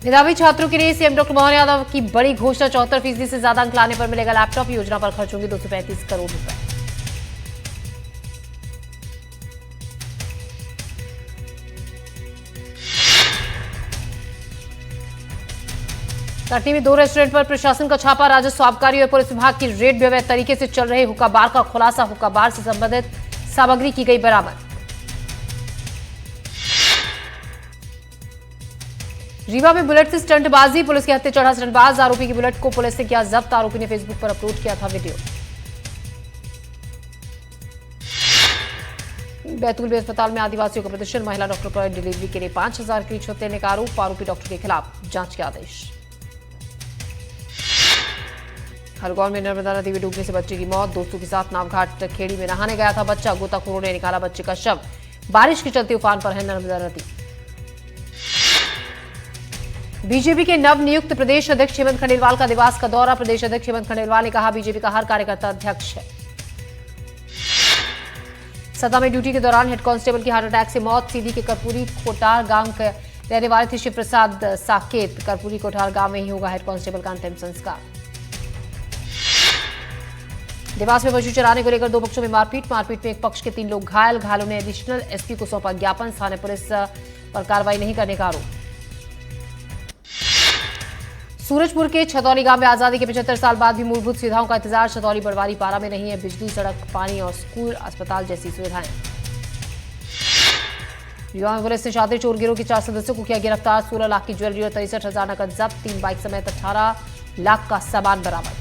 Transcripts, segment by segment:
मेधावी छात्रों के लिए सीएम डॉक्टर मोहन यादव की बड़ी घोषणा। 74% से ज्यादा अंक लाने पर मिलेगा लैपटॉप। योजना पर खर्च होंगे 235 करोड़ रुपए। कटनी में 2 रेस्टोरेंट पर प्रशासन का छापा। राजस्व, आबकारी और पुलिस विभाग की रेड में अवैध तरीके से चल रहे हुक्का बार का खुलासा। हुक्का बार से संबंधित सामग्री की गई बरामद। रीवा में बुलेट से स्टंटबाजी। पुलिस के हत्थे चढ़ा स्टंटबाज। आरोपी की बुलेट को पुलिस ने किया जब्त। आरोपी ने फेसबुक पर अपलोड किया था वीडियो। बैतूल में अस्पताल में आदिवासियों का प्रदर्शन। महिला डॉक्टर पर डिलीवरी के लिए 5000 की रिश्वत लेने का आरोप। आरोपी डॉक्टर के खिलाफ जांच के आदेश। खरगोन में नर्मदा नदी में डूबने से बच्चे की मौत। दोस्तों के साथ नावघाट खेड़ी में नहाने गया था बच्चा। गोताखोरों ने निकाला बच्चे का शव। बारिश के चलते उफान पर है नर्मदा नदी। बीजेपी के नवनियुक्त प्रदेश अध्यक्ष हेमंत खंडेलवाल का देवास का दौरा। प्रदेश अध्यक्ष हेमंत खंडेलवाल ने कहा, बीजेपी का हर कार्यकर्ता अध्यक्ष है। सदा में ड्यूटी के दौरान हेड कांस्टेबल की हार्ट अटैक से मौत। सीधी के कर्पूरी कोठार गांव के रहने वाले थे शिव प्रसाद साकेत। कर्पूरी कोठार गांव में ही होगा हेड कांस्टेबल का अंतिम संस्कार। देवास में पशु चराने को लेकर 2 पक्षों में मारपीट में एक पक्ष के 3 लोग घायल। घायलों ने एडिशनल एसपी को सौंपा ज्ञापन। थाने पुलिस पर कार्रवाई नहीं करने का आरोप। सूरजपुर के छतौली गांव में आजादी के 75 साल बाद भी मूलभूत सुविधाओं का इंतजार। छतौली बड़वारी पारा में नहीं है बिजली, सड़क, पानी और स्कूल, अस्पताल जैसी सुविधाएं। रीवा में पुलिस ने शातिर चोर गिरोह के 4 सदस्यों को किया गिरफ्तार। 16 लाख की ज्वेलरी और 63,000 नकद जब्त। 3 बाइक समेत 18 लाख का सामान बरामद।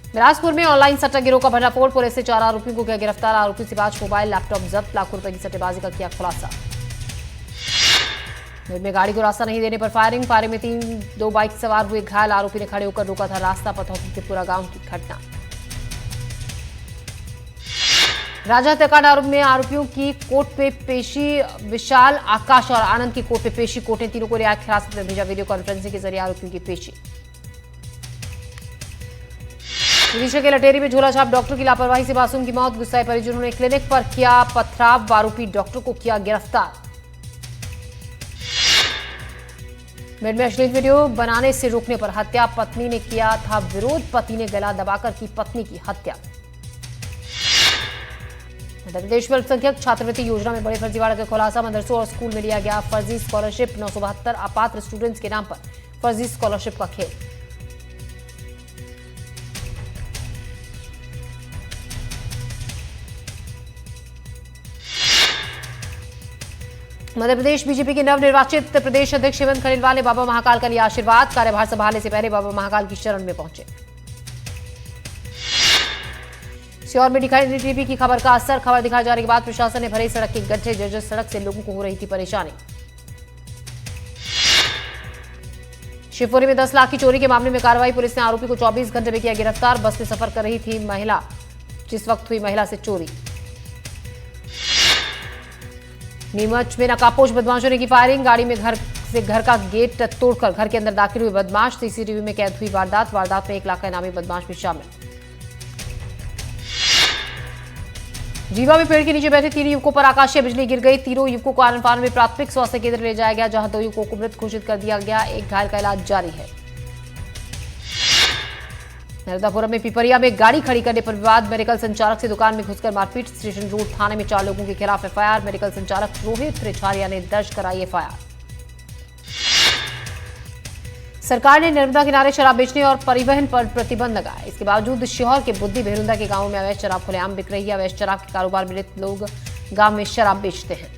बिलासपुर में ऑनलाइन सट्टा गिरोह का भंडाफोड़। पुलिस ने 4 आरोपियों को किया गिरफ्तार। आरोपी से 5 मोबाइल, लैपटॉप जब्त। लाखों रुपए की सट्टेबाजी का किया खुलासा। में गाड़ी को रास्ता नहीं देने पर फायरिंग में 2 बाइक सवार हुए घायल। आरोपी ने खड़े होकर रोका था रास्ता। पथौती के पूरा गांव की घटना। राजा हत्याकांड आरोप में आरोपियों की कोर्ट पे पेशी। विशाल, आकाश और आनंद की कोर्ट पे पेशी। कोर्ट ने तीनों को रियायत हिरासत में भेजा। वीडियो कॉन्फ्रेंसिंग के जरिए आरोपियों की पेशी। विदिशा के लटेरी में झोला छाप डॉक्टर की लापरवाही से मासूम की मौत। गुस्साए परिजनों ने क्लिनिक पर किया पथराव। आरोपी डॉक्टर को किया गिरफ्तार। बेड में अश्लील वीडियो बनाने से रोकने पर हत्या। पत्नी ने किया था विरोध। पति ने गला दबाकर की पत्नी की हत्या। मध्य प्रदेश में अल्पसंख्यक छात्रवृत्ति योजना में बड़े फर्जीवाड़े का खुलासा। मदरसों और स्कूल में लिया गया फर्जी स्कॉलरशिप। 972 अपात्र स्टूडेंट्स के नाम पर फर्जी स्कॉलरशिप का खेल। मध्य प्रदेश बीजेपी के नवनिर्वाचित प्रदेश अध्यक्ष हेमंत खंडेलवाल ने बाबा महाकाल का लिया आशीर्वाद। कार्यभार संभालने से पहले बाबा महाकाल की शरण में पहुंचे। सीहोर में दिखाई टीवी की खबर का असर। खबर दिखाए जाने के बाद प्रशासन ने भरे सड़क के गड्ढे। जर्जर सड़क से लोगों को हो रही थी परेशानी। शिवपुरी में 10 लाख की चोरी के मामले में कार्रवाई। पुलिस ने आरोपी को 24 घंटे में किया गिरफ्तार। बस में सफर कर रही थी महिला, जिस वक्त हुई महिला से चोरी। नीमच में नकाबपोश बदमाशों ने की फायरिंग। गाड़ी में घर का गेट तोड़कर घर के अंदर दाखिल हुए बदमाश। सीसीटीवी में कैद हुई वारदात में 1 लाख का इनामी बदमाश भी शामिल। रीवा में पेड़ के नीचे बैठे 3 युवकों पर आकाशीय बिजली गिर गई। तीनों युवकों को आनंद फानन में प्राथमिक स्वास्थ्य केंद्र ले जाया गया, जहां 2 युवकों को मृत घोषित कर दिया गया। एक घायल का इलाज जारी है। नर्मदापुरम में पिपरिया में गाड़ी खड़ी करने पर विवाद। मेडिकल संचालक से दुकान में घुसकर मारपीट। स्टेशन रोड थाने में 4 लोगों के खिलाफ एफआईआर। मेडिकल संचालक रोहित त्रिछारिया ने दर्ज कराई एफआईआर। सरकार ने नर्मदा किनारे शराब बेचने और परिवहन पर प्रतिबंध लगाया। इसके बावजूद सीहोर के बुद्धि भेरुंदा के गांवों में अवैध शराब खुलेआम बिक रही है। अवैध शराब के कारोबार में लिप्त लोग गांव में शराब बेचते हैं।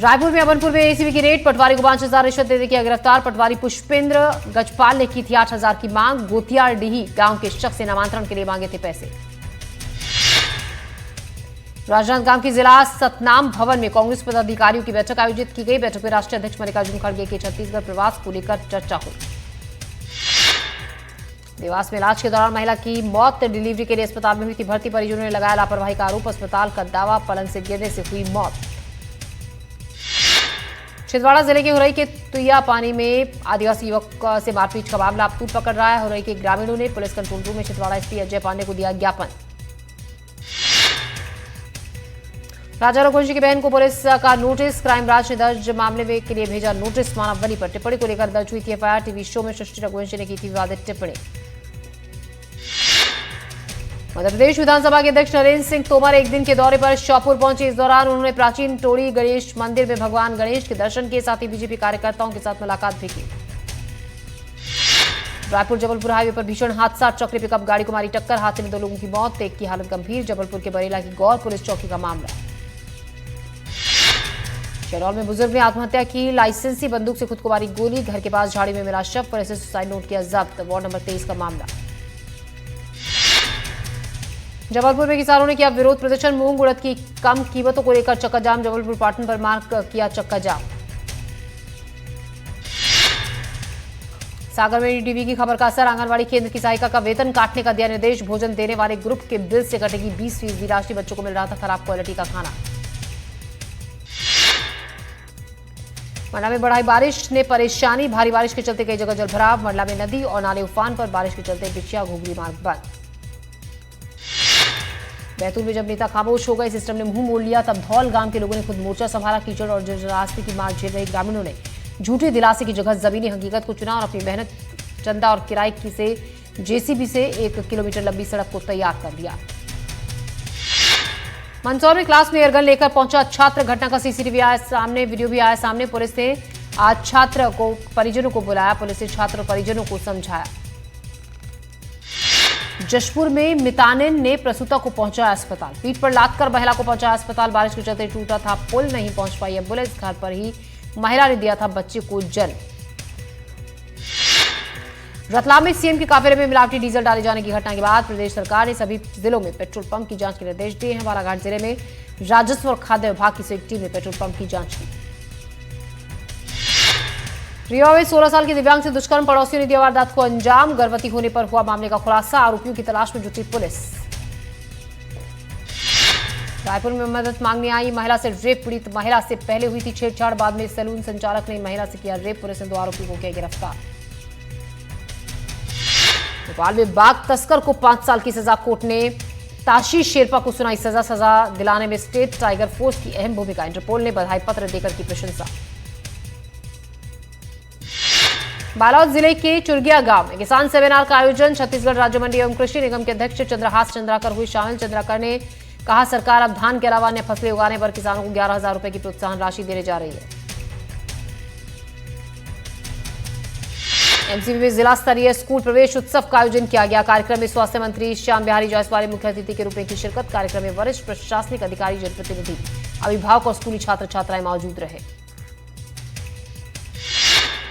रायपुर में अमनपुर में एसीबी की रेड। पटवारी को 5,000 रिश्वत देने किया गिरफ्तार। पटवारी पुष्पेंद्र गजपाल ने की थी 8,000 की मांग। गोतियाडीही गांव के शख्स से नामांतरण के लिए मांगे थे पैसे। राजनांदगांव की जिला सतनाम भवन में कांग्रेस पदाधिकारियों की बैठक आयोजित की गई। बैठक में राष्ट्रीय अध्यक्ष मल्लिकार्जुन खड़गे के छत्तीसगढ़ प्रवास को लेकर चर्चा हुई। देवास में इलाज के दौरान महिला की मौत। डिलीवरी के लिए अस्पताल में हुई थी भर्ती। परिजनों ने लगाया लापरवाही का आरोप। अस्पताल का दावा, पलंग से गिरने से हुई मौत। छिंदवाड़ा जिले के हुरई के तुया पानी में आदिवासी युवक से मारपीट का मामला अब तूल पकड़ रहा है। हुरई के ग्रामीणों ने पुलिस कंट्रोल रूम में छिंदवाड़ा एसपी अजय पांडे को दिया ज्ञापन। राजा रघुवंशी की बहन को पुलिस का नोटिस, क्राइम ब्रांच ने दर्ज मामले में के लिए भेजा नोटिस। मानव बलि पर टिप्पणी को लेकर दर्ज हुई थी एफआईआर। टीवी शो में सृष्टि रघुवंशी ने की थी विवादित टिप्पणी। मध्य प्रदेश विधानसभा के अध्यक्ष नरेंद्र सिंह तोमर एक दिन के दौरे पर श्योपुर पहुंचे। इस दौरान उन्होंने प्राचीन टोड़ी गणेश मंदिर में भगवान गणेश के दर्शन किए, साथ ही बीजेपी कार्यकर्ताओं के साथ मुलाकात भी की। रायपुर जबलपुर हाईवे पर भीषण हादसा, ट्रक ने पिकअप गाड़ी को मारी टक्कर। हादसे में 2 लोगों की मौत, एक की हालत गंभीर। जबलपुर के बरेला की गौर पुलिस चौकी का मामला। शहडोल में बुजुर्ग ने आत्महत्या की, लाइसेंसी बंदूक से खुद को मारी गोली। घर के पास झाड़ी में मिला शव, पुलिस ने सुसाइड नोट किया जब्त। वार्ड नंबर 23 का मामला। जबलपुर में किसानों ने किया विरोध प्रदर्शन, मूंग उड़द की कम कीमतों को लेकर चक्का जाम। जबलपुर पाटन पर मार्ग किया चक्का जाम। सागर में ईडीवी की खबर का असर, आंगनबाड़ी केंद्र की सहायिका का वेतन काटने का दिया निर्देश। भोजन देने वाले ग्रुप के बिल से कटेगी 20% राशि, बच्चों को मिल रहा था खराब क्वालिटी का खाना। मंडला में बढ़ाई बारिश ने परेशानी, भारी बारिश के चलते कई जगह जलभराव। मंडला में नदी और नाले उफान पर, बारिश के चलते बिछिया घुघरी मार्ग बंद। बैतूल में जब नेता खामोश हो गए, सिस्टम ने मुंह मोड़ लिया, तब धौल गांव के लोगों ने खुद मोर्चा संभाला। कीचड़ और जलरास्ते की मार झेल रहे ग्रामीणों ने झूठे दिलासे की जगह जमीनी हकीकत को चुना और अपनी मेहनत, चंदा और किराए की से जेसीबी से 1 किलोमीटर लंबी सड़क को तैयार कर लिया। मंदसौर में क्लास में एयरगन लेकर पहुंचा छात्र, घटना का सीसीटीवी आया सामने, वीडियो भी आया सामने। पुलिस ने आज छात्र को परिजनों को बुलाया, पुलिस ने छात्र और परिजनों को समझाया। जशपुर में मितानिन ने प्रसूता को पहुंचाया अस्पताल, पीठ पर लादकर महिला को पहुंचाया अस्पताल। बारिश के चलते टूटा था पुल, नहीं पहुंच पाई एम्बुलेंस। घर पर ही महिला ने दिया था बच्चे को जन्म। रतलाम में सीएम के काफिले में मिलावटी डीजल डाले जाने की घटना के बाद प्रदेश सरकार ने सभी जिलों में पेट्रोल पंप की जांच के निर्देश दिए हैं। बालाघाट जिले में राजस्व और खाद्य विभाग की संयुक्त टीम ने पेट्रोल पंप की जांच की। रीवा में 16 साल के दिव्यांग से दुष्कर्म, पड़ोसियों ने दिया वारदात को अंजाम। गर्भवती होने पर हुआ मामले का खुलासा, आरोपियों की तलाश में जुटी पुलिस। रायपुर में मदद मांगने आई महिला से रेप, पीड़ित महिला से पहले हुई थी छेड़छाड़, बाद में सैलून संचालक ने महिला से किया रेप। पुलिस ने 2 आरोपियों को किया गिरफ्तार। भोपाल में बाघ तस्कर को 5 साल की सजा, कोर्ट ने ताशी शेरपा को सुनाई सजा। सजा दिलाने में स्टेट टाइगर फोर्स की अहम भूमिका, इंटरपोल ने बधाई पत्र देकर की प्रशंसा। बालोद जिले के चुरगिया गांव में किसान सेमिनार का आयोजन, छत्तीसगढ़ राज्य मंडी एवं कृषि निगम के अध्यक्ष चंद्रहास चंद्राकर हुए शामिल। चंद्राकर ने कहा, सरकार अब धान के अलावा अन्य फसलें उगाने पर किसानों को 11,000 रुपए की प्रोत्साहन राशि देने जा रही है। एमसीबी में जिला स्तरीय स्कूल प्रवेश उत्सव का आयोजन किया गया। कार्यक्रम में स्वास्थ्य मंत्री श्याम बिहारी जायसवाल मुख्य अतिथि के रूप में की शिरकत। कार्यक्रम में वरिष्ठ प्रशासनिक अधिकारी, जनप्रतिनिधि, अभिभावक और स्कूली छात्र छात्राएं मौजूद रहे।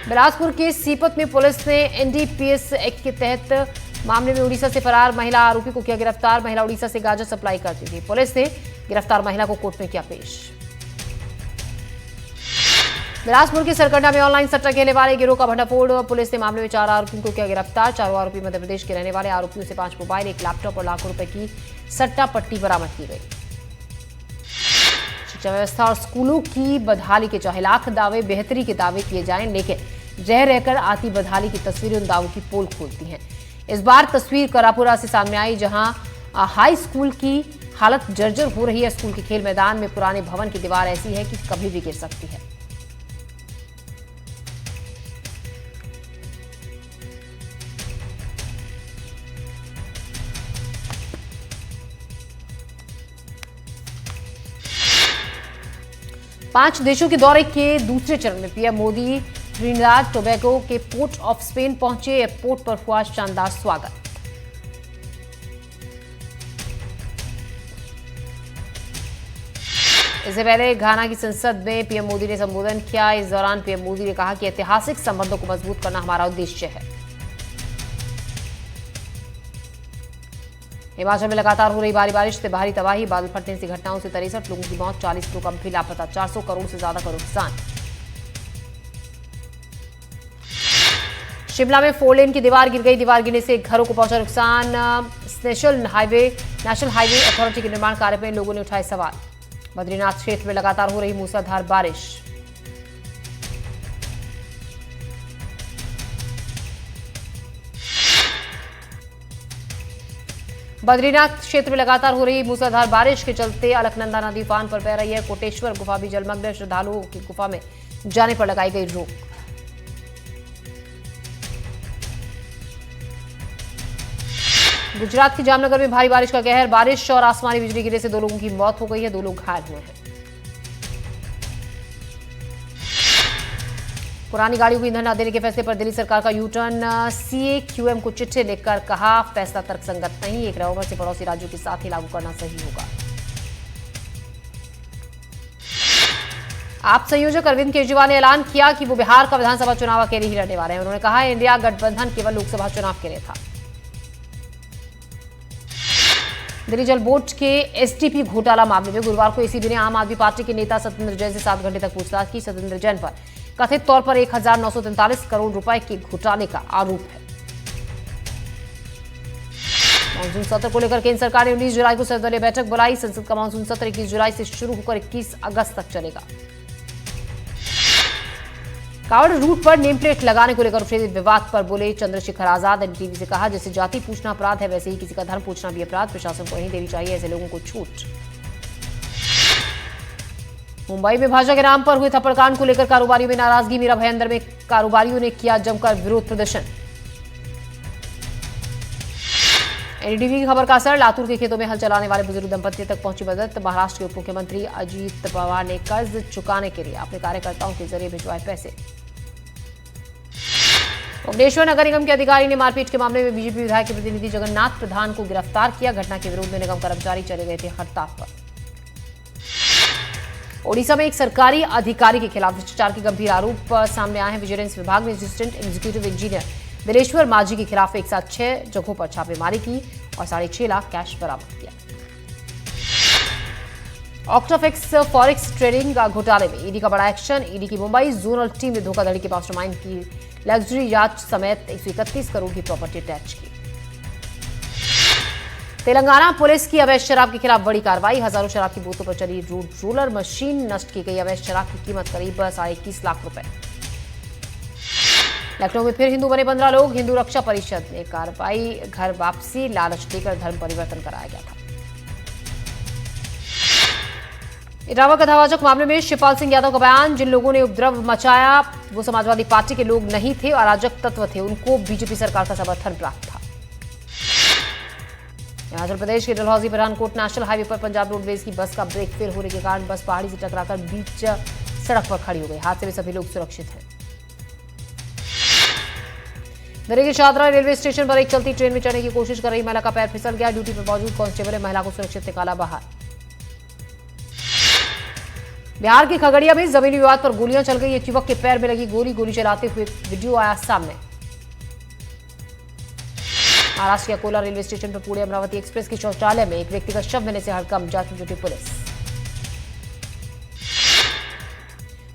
बिलासपुर के सीपत में पुलिस ने एनडीपीएस एक्ट के तहत मामले में उड़ीसा से फरार महिला आरोपी को किया गिरफ्तार। महिला उड़ीसा से गांजा सप्लाई करती थी। पुलिस ने गिरफ्तार महिला को कोर्ट में किया पेश। बिलासपुर के सरकंडा में ऑनलाइन सट्टा खेलने वाले गिरोह का भंडाफोड़, पुलिस ने मामले में 4 आरोपियों को किया गिरफ्तार। 4 आरोपी मध्य प्रदेश के रहने वाले। आरोपियों से 5 मोबाइल, 1 लैपटॉप और लाखों रुपए की सट्टा पट्टी बरामद की गई। शिक्षा व्यवस्था और स्कूलों की बदहाली के चाहे लाख दावे, बेहतरी के दावे किए जाएं, लेकिन रह रहकर आती बदहाली की तस्वीरें उन दावों की पोल खोलती हैं। इस बार तस्वीर करापुरा से सामने आई, जहां हाई स्कूल की हालत जर्जर हो रही है। स्कूल के खेल मैदान में पुराने भवन की दीवार ऐसी है कि कभी भी गिर सकती है। पांच देशों के दौरे के दूसरे चरण में पीएम मोदी ट्रिनिडाद टोबैगो के पोर्ट ऑफ स्पेन पहुंचे। एयरपोर्ट पर हुआ शानदार स्वागत। इससे पहले घाना की संसद में पीएम मोदी ने संबोधन किया। इस दौरान पीएम मोदी ने कहा कि ऐतिहासिक संबंधों को मजबूत करना हमारा उद्देश्य है। हिमाचल में लगातार हो रही भारी बारिश से भारी तबाही, बादल फटने से घटनाओं से 63 लोगों की मौत, 40 लोग अब भी लापता, 400 करोड़ से ज्यादा का नुकसान। शिमला में 4 लेन की दीवार गिर गई। दीवार गिरने से घरों को पहुंचा नुकसान। नेशनल हाईवे अथॉरिटी के निर्माण कार्य में लोगों ने उठाए सवाल। बद्रीनाथ क्षेत्र में लगातार हो रही मूसलाधार बारिश। बद्रीनाथ क्षेत्र में लगातार हो रही मूसलाधार बारिश के चलते अलकनंदा नदी उफान पर बह रही है। कोटेश्वर गुफा भी जलमग्न, श्रद्धालुओं की गुफा में जाने पर लगाई गई रोक। गुजरात के जामनगर में भारी बारिश का कहर, बारिश और आसमानी बिजली गिरने से 2 लोगों की मौत हो गई है, 2 लोग घायल हुए हैं। पुरानी गाड़ियों को ईंधन न देने के फैसले पर दिल्ली सरकार का यू टर्न, सीए क्यूएम को चिट्ठी लिखकर कहा फैसला तर्कसंगत नहीं, 1 नवंबर से पड़ोसी राज्यों के साथ ही लागू करना सही होगा। आप संयोजक अरविंद केजरीवाल ने ऐलान किया कि वो बिहार का विधानसभा चुनाव अकेले ही लड़ने वाले हैं। उन्होंने कहा इंडिया गठबंधन केवल लोकसभा चुनाव के लिए था। दिल्ली जल बोर्ड के एसटीपी घोटाला मामले में गुरुवार को एसीबी ने आम आदमी पार्टी के नेता सत्येंद्र जैन से 7 घंटे तक पूछताछ की। सत्येंद्र जैन पर कथित तौर पर 1943 करोड़ रुपए के घोटाले का आरोप है। मानसून सत्र को लेकर केंद्र सरकार ने 19 जुलाई को सर्वदलीय बैठक बुलाई। संसद का मानसून सत्र 21 जुलाई से शुरू होकर 21 अगस्त तक चलेगा। कावड़ रूट पर नेम प्लेट लगाने को लेकर उठे विवाद पर बोले चंद्रशेखर आजाद। एनडीटीवी से कहा जैसे जाति पूछना अपराध है वैसे ही किसी का धर्म पूछना भी अपराध, प्रशासन को नहीं देनी चाहिए ऐसे लोगों को छूट। मुंबई में भाजपा के नाम पर हुए थप्पड़कांड को लेकर कारोबारियों में नाराजगी। मीरा भयंदर में कारोबारियों ने किया जमकर विरोध प्रदर्शन। एनडीटीवी की खबर का असर, लातूर के खेतों में हल चलाने वाले बुजुर्ग दंपति तक पहुंची मदद। महाराष्ट्र के उप मुख्यमंत्री अजीत पवार ने कर्ज चुकाने के लिए अपने कार्यकर्ताओं के जरिए भिजवाए पैसे। भुवनेश्वर नगर निगम के अधिकारी ने मारपीट के मामले में बीजेपी विधायक के प्रतिनिधि जगन्नाथ प्रधान को गिरफ्तार किया। घटना के विरोध में निगम कर्मचारी चले गए थे हड़ताल पर। ओडिशा में एक सरकारी अधिकारी के खिलाफ भ्रष्टाचार के गंभीर आरोप सामने आए हैं। विजिलेंस विभाग ने असिस्टेंट एग्जीक्यूटिव इंजीनियर दिलेश्वर माझी के खिलाफ एक साथ 6 जगहों पर छापेमारी की और 6.5 लाख कैश बरामद किया। ऑक्टाफिक्स फॉरेक्स ट्रेडिंग घोटाले में ईडी का बड़ा एक्शन। ईडी की मुंबई जोनल टीम ने धोखाधड़ी के मास्टरमाइंड की लग्जरी याच समेत 131 करोड़ की प्रॉपर्टी अटैच की। तेलंगाना पुलिस की अवैध शराब के खिलाफ बड़ी कार्रवाई। हजारों शराब की बोतलों पर चली रोलर मशीन नष्ट की गई। अवैध शराब की कीमत करीब 21.5 लाख रुपए। लखनऊ में फिर हिंदू बने 15 लोग। हिंदू रक्षा परिषद ने कार्रवाई, घर वापसी लालच देकर धर्म परिवर्तन कराया गया था। इटावा कथावाचक मामले में शिवपाल सिंह यादव का बयान, जिन लोगों ने उपद्रव मचाया वो समाजवादी पार्टी के लोग नहीं थे, अराजक तत्व थे, उनको बीजेपी सरकार का समर्थन प्राप्त था। हिमाचल प्रदेश के डलहौजी पठानकोट नेशनल हाईवे पर पंजाब रोडवेज की बस का ब्रेक फेल होने के कारण बस पहाड़ी से टकराकर बीच सड़क पर खड़ी हो गई। हादसे में सभी लोग सुरक्षित हैं। दिल्ली के शाहदरा रेलवे स्टेशन पर एक चलती ट्रेन में चढ़ने की कोशिश कर रही महिला का पैर फिसल गया। ड्यूटी पर मौजूद कांस्टेबल ने महिला को सुरक्षित निकाला बाहर। बिहार के खगड़िया में जमीनी विवाद पर गोलियां चल गई। एक युवक के पैर में लगी गोली चलाते हुए वीडियो आया सामने। महाराष्ट्र के अकोला रेलवे स्टेशन पर पुणे अमरावती एक्सप्रेस के शौचालय में एक व्यक्ति का शव मिलने से हड़कंप, जांच में जुटी पुलिस।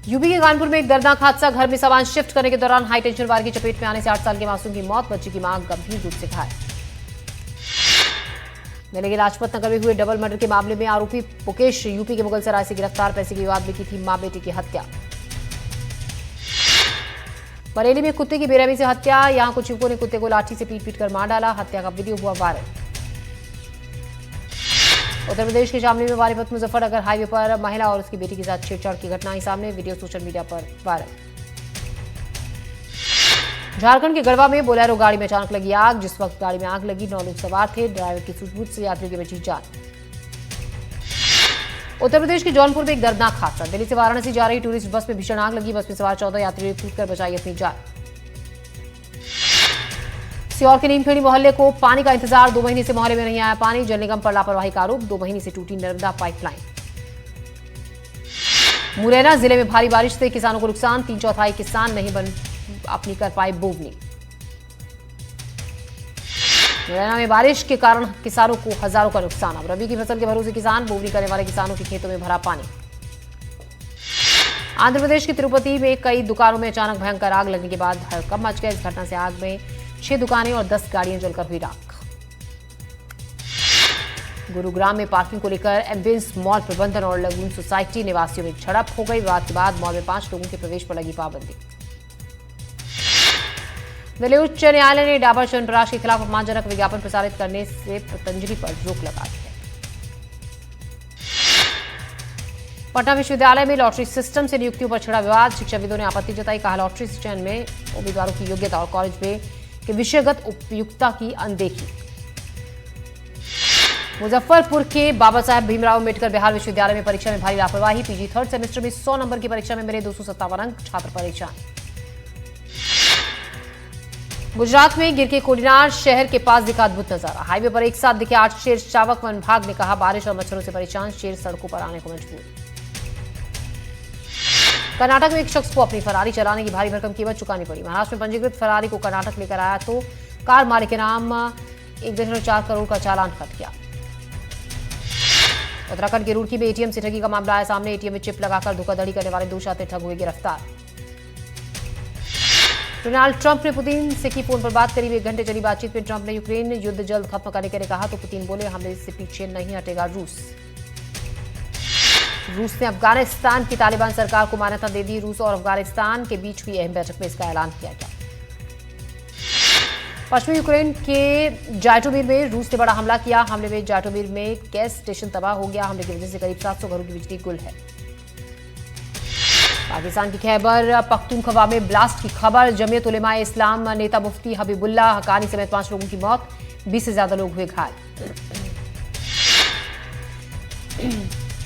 यूपी के कानपुर में एक दर्दनाक हादसा। घर में सामान शिफ्ट करने के दौरान हाई टेंशन वायर की चपेट में आने से 8 साल के मासूम की मौत, बच्ची की मां गंभीर रूप से घायल। दिल्ली के लाजपत नगर में हुए डबल मर्डर के मामले में आरोपी मुकेश यूपी के मुगलसराय से गिरफ्तार। पैसे के विवाद में की थी मां बेटी की हत्या। बरेली में कुत्ते की बेरहमी से हत्या। यहां कुछ युवकों ने कुत्ते को लाठी से पीट कर मार डाला। हत्या का वीडियो हुआ वायरल। उत्तर प्रदेश के शामली में बारीपत मुजफ्फरनगर हाईवे पर महिला और उसकी बेटी के साथ छेड़छाड़ की घटना आई सामने। वीडियो सोशल मीडिया पर वायरल। झारखंड के गढ़वा में बोलेरो गाड़ी में अचानक लगी आग। जिस वक्त गाड़ी में आग लगी 9 लोग सवार थे। ड्राइवर की सूझबूझ से यात्रियों की बची जान। उत्तर प्रदेश के जौनपुर में एक दर्दनाक हादसा। दिल्ली से वाराणसी जा रही टूरिस्ट बस में भीषण आग लगी। बस में सवार 14 यात्रियों ने कूदकर बचाई अपनी जान। सीहोर के नीमखेड़ी मोहल्ले को पानी का इंतजार। 2 महीने से मोहल्ले में नहीं आया पानी। जल निगम पर लापरवाही का आरोप। 2 महीने से टूटी नर्मदा पाइपलाइन। मुरैना जिले में भारी बारिश से किसानों को नुकसान। 3/4 किसान नहीं अपनी कर पाए बोवनी। मुरैना में बारिश के कारण किसानों को हजारों का नुकसान। अब रबी की फसल के भरोसे किसान, बोवनी करने वाले किसानों के खेतों में भरा पानी। आंध्र प्रदेश के तिरुपति में कई दुकानों में अचानक भयंकर आग लगने के बाद हड़कंप मच गया। इस घटना से आग में 6 दुकानें और 10 गाड़ियां जलकर हुई राख। गुरुग्राम में पार्किंग को लेकर एम्बियंस मॉल प्रबंधन और लगून सोसाइटी निवासियों में झड़प हो गई। विवाद के बाद मॉल में 5 लोगों के प्रवेश पर लगी पाबंदी। दिल्ली उच्च न्यायालय ने डाबर च्यवनप्राश के खिलाफ अपमानजनक विज्ञापन प्रसारित करने से पतंजलि पर रोक लगा दी है। पटना विश्वविद्यालय में लॉटरी सिस्टम से नियुक्तियों पर छिड़ा विवाद। शिक्षाविदों ने आपत्ति जताई, कहा लॉटरी चयन में उम्मीदवारों की योग्यता और कॉलेज में के विषयगत उपयुक्तता की अनदेखी। मुजफ्फरपुर के बाबा साहेब भीमराव अम्बेडकर बिहार विश्वविद्यालय में परीक्षा में भारी लापरवाही। पीजी थर्ड सेमेस्टर में 100 नंबर की परीक्षा में मिले 257 अंक, छात्र परेशान। गुजरात में गिर के कोडिनार शहर के पास दिखा अद्भुत नजारा। हाईवे पर एक साथ दिखे 8 शेर। चावक वन विभाग ने कहा बारिश और मच्छरों से परेशान शेर सड़कों पर आने को मजबूर। कर्नाटक में एक शख्स को अपनी फरारी चलाने की भारी भरकम कीमत चुकानी पड़ी। महाराष्ट्र में पंजीकृत फरारी को कर्नाटक लेकर आया तो कार मालिक के नाम 1.4 करोड़ का चालान कट गया। उत्तराखंड के रुड़की में एटीएम से ठगी का मामला आया सामने। एटीएम में चिप लगाकर धोखाधड़ी करने वाले 2 छात्र ठग हुए गिरफ्तार। डोनाल्ड ट्रंप ने पुतिन से की फोन पर बात। करीब 1 घंटे चली बातचीत में ट्रंप ने यूक्रेन युद्ध जल्द खत्म करने के लिए कहा तो पुतिन बोले हमले से पीछे नहीं हटेगा रूस। रूस ने अफगानिस्तान की तालिबान सरकार को मान्यता दे दी। रूस और अफगानिस्तान के बीच हुई अहम बैठक में इसका ऐलान किया गया। पश्चिमी यूक्रेन के जाइटोमिर में रूस ने बड़ा हमला किया। हमले में जाइटोमिर में गैस स्टेशन तबाह हो गया। हमले की वजह से करीब 700 घरों की बिजली गुल है। पाकिस्तान की खैबर पख्तूनख्वा में ब्लास्ट की खबर। जमीयत उलेमा इस्लाम नेता मुफ्ती हबीबुल्लाह हक्कानी समेत 5 लोगों की मौत, 20 से ज्यादा लोग हुए घायल।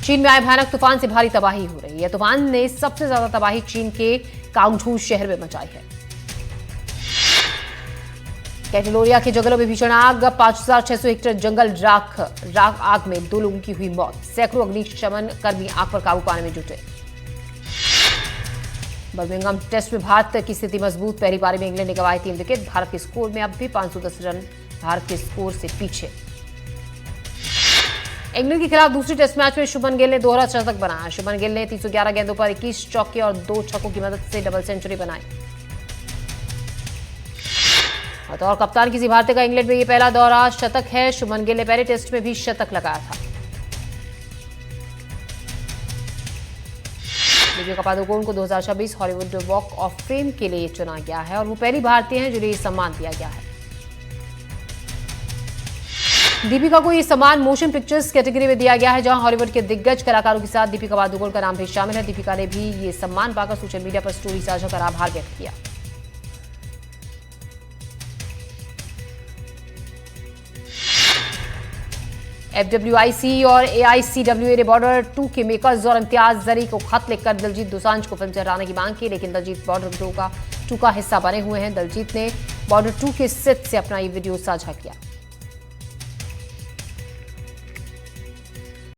चीन में आए भयानक तूफान से भारी तबाही हो रही है। तूफान ने सबसे ज्यादा तबाही चीन के कांगझू शहर में मचाई है। कैटेलोरिया के जंगलों में भीषण आग। 5600 हेक्टेयर जंगल राख आग में 2 लोगों की हुई मौत। सैकड़ों अग्निशमन कर्मी आग पर काबू पाने में जुटे। बर्मिंघम टेस्ट में भारत की स्थिति मजबूत। पहली पारी में इंग्लैंड ने गंवाए 3 विकेट। भारत के स्कोर में अब भी 510 रन भारत के स्कोर से पीछे। इंग्लैंड के खिलाफ दूसरी टेस्ट मैच में शुभमन गिल ने दोहरा शतक बनाया। शुभमन गिल ने 311 गेंदों पर 21 चौके और 2 छक्कों की मदद से डबल सेंचुरी बनाई। और कप्तान किसी भारतीय का इंग्लैंड में ये पहला दोहरा शतक है। शुभमन गिल ने पहले टेस्ट में भी शतक लगाया था। दीपिका पादुकोण को 2026 हॉलीवुड वॉक ऑफ फेम के लिए चुना गया है और वो पहली भारतीय हैं जिन्हें ये सम्मान दिया गया है। दीपिका को ये सम्मान मोशन पिक्चर्स कैटेगरी में दिया गया है, जहां हॉलीवुड के दिग्गज कलाकारों के साथ दीपिका पादुकोण का नाम भी शामिल है। दीपिका ने भी ये सम्मान पाकर सोशल मीडिया पर स्टोरी साझा कर आभार व्यक्त किया। FWIC और AICWA ने बॉर्डर 2 के मेकर्स और इम्तियाज जरी को खत लिखकर दिलजीत दोसांझ को फिल्म से हटाने की मांग की, लेकिन दिलजीत बॉर्डर 2 का हिस्सा बने हुए हैं। दिलजीत ने बॉर्डर 2 के सेट से अपना ये वीडियो साझा किया।